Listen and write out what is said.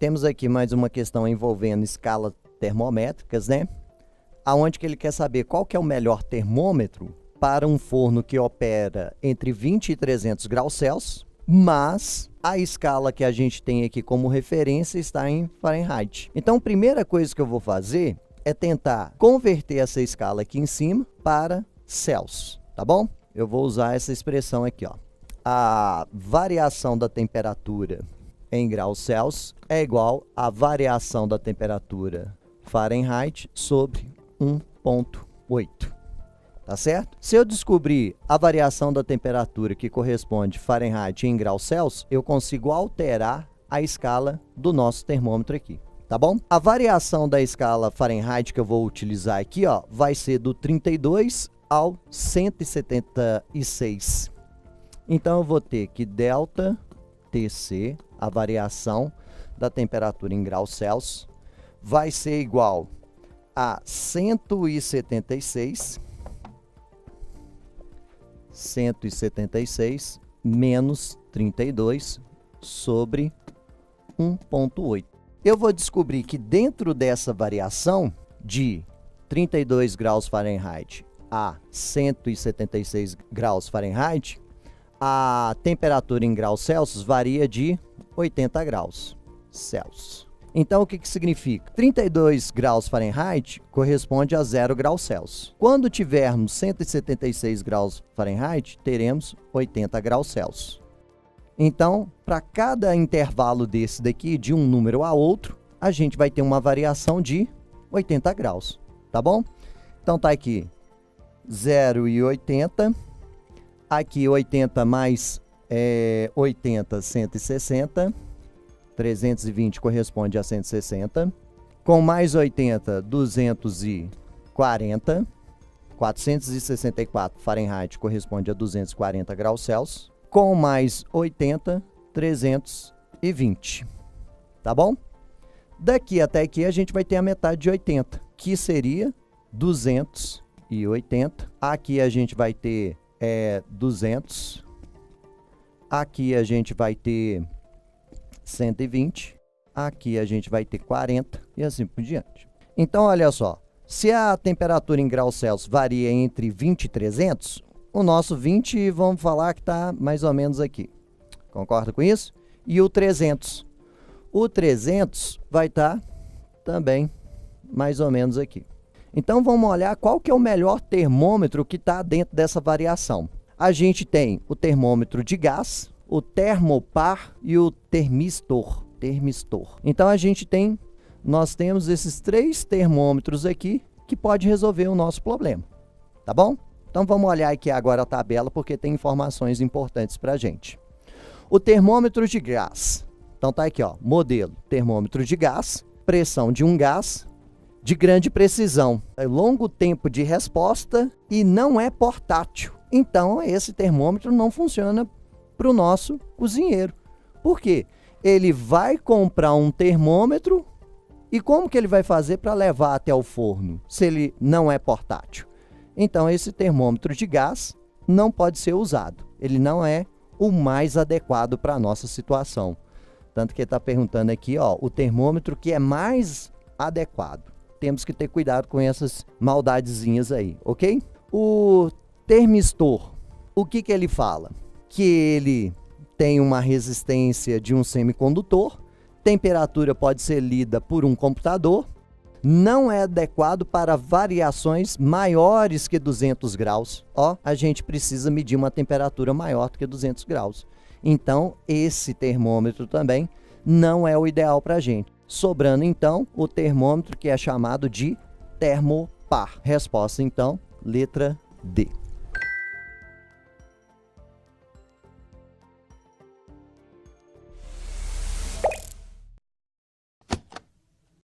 temos aqui mais uma questão envolvendo escalas termométricas, né? Aonde que ele quer saber qual que é o melhor termômetro para um forno que opera entre 20 e 300 graus Celsius, mas a escala que a gente tem aqui como referência está em Fahrenheit. Então, a primeira coisa que eu vou fazer é tentar converter essa escala aqui em cima para Celsius, tá bom? Eu vou usar essa expressão aqui, ó. A variação da temperatura em graus Celsius é igual à variação da temperatura Fahrenheit sobre 1,8. Tá certo? Se eu descobrir a variação da temperatura que corresponde Fahrenheit em graus Celsius, eu consigo alterar a escala do nosso termômetro aqui, tá bom? A variação da escala Fahrenheit que eu vou utilizar aqui, ó, vai ser do 32 ao 176. Então, eu vou ter que delta TC, a variação da temperatura em graus Celsius, vai ser igual a 176 menos 32 sobre 1,8. Eu vou descobrir que dentro dessa variação de 32 graus Fahrenheit a 176 graus Fahrenheit, a temperatura em graus Celsius varia de 80 graus Celsius. Então, o que significa? 32 graus Fahrenheit corresponde a 0 graus Celsius. Quando tivermos 176 graus Fahrenheit, teremos 80 graus Celsius. Então, para cada intervalo desse daqui, de um número a outro, a gente vai ter uma variação de 80 graus, tá bom? Então, tá aqui 0 e 80. Aqui 80 mais 80, 160. 320 corresponde a 160. Com mais 80, 240. 464 Fahrenheit corresponde a 240 graus Celsius. Com mais 80, 320. Tá bom? Daqui até aqui a gente vai ter a metade de 80, que seria 280. Aqui a gente vai ter 200. Aqui a gente vai ter 120, aqui a gente vai ter 40 e assim por diante. Então, olha só, se a temperatura em graus Celsius varia entre 20 e 300, o nosso 20, vamos falar que está mais ou menos aqui. Concorda com isso? E o 300? O 300 vai estar também mais ou menos aqui. Então, vamos olhar qual que é o melhor termômetro que está dentro dessa variação. A gente tem o termômetro de gás, o termopar e o termistor. Então, nós temos esses 3 termômetros aqui que pode resolver o nosso problema, tá bom? Então, vamos olhar aqui agora a tabela, porque tem informações importantes para a gente. O termômetro de gás. Então, tá aqui, ó, modelo termômetro de gás, pressão de um gás de grande precisão, longo tempo de resposta e não é portátil. Então, esse termômetro não funciona para o nosso cozinheiro. Por quê? Ele vai comprar um termômetro e como que ele vai fazer para levar até o forno, se ele não é portátil? Então, esse termômetro de gás não pode ser usado. Ele não é o mais adequado para a nossa situação. Tanto que ele está perguntando aqui, ó, o termômetro que é mais adequado. Temos que ter cuidado com essas maldadezinhas aí, ok? O termistor, o que ele fala? Que ele tem uma resistência de um semicondutor, temperatura pode ser lida por um computador, não é adequado para variações maiores que 200 graus. Ó, a gente precisa medir uma temperatura maior do que 200 graus. Então, esse termômetro também não é o ideal para a gente. Sobrando, então, o termômetro que é chamado de termopar. Resposta, então, letra D.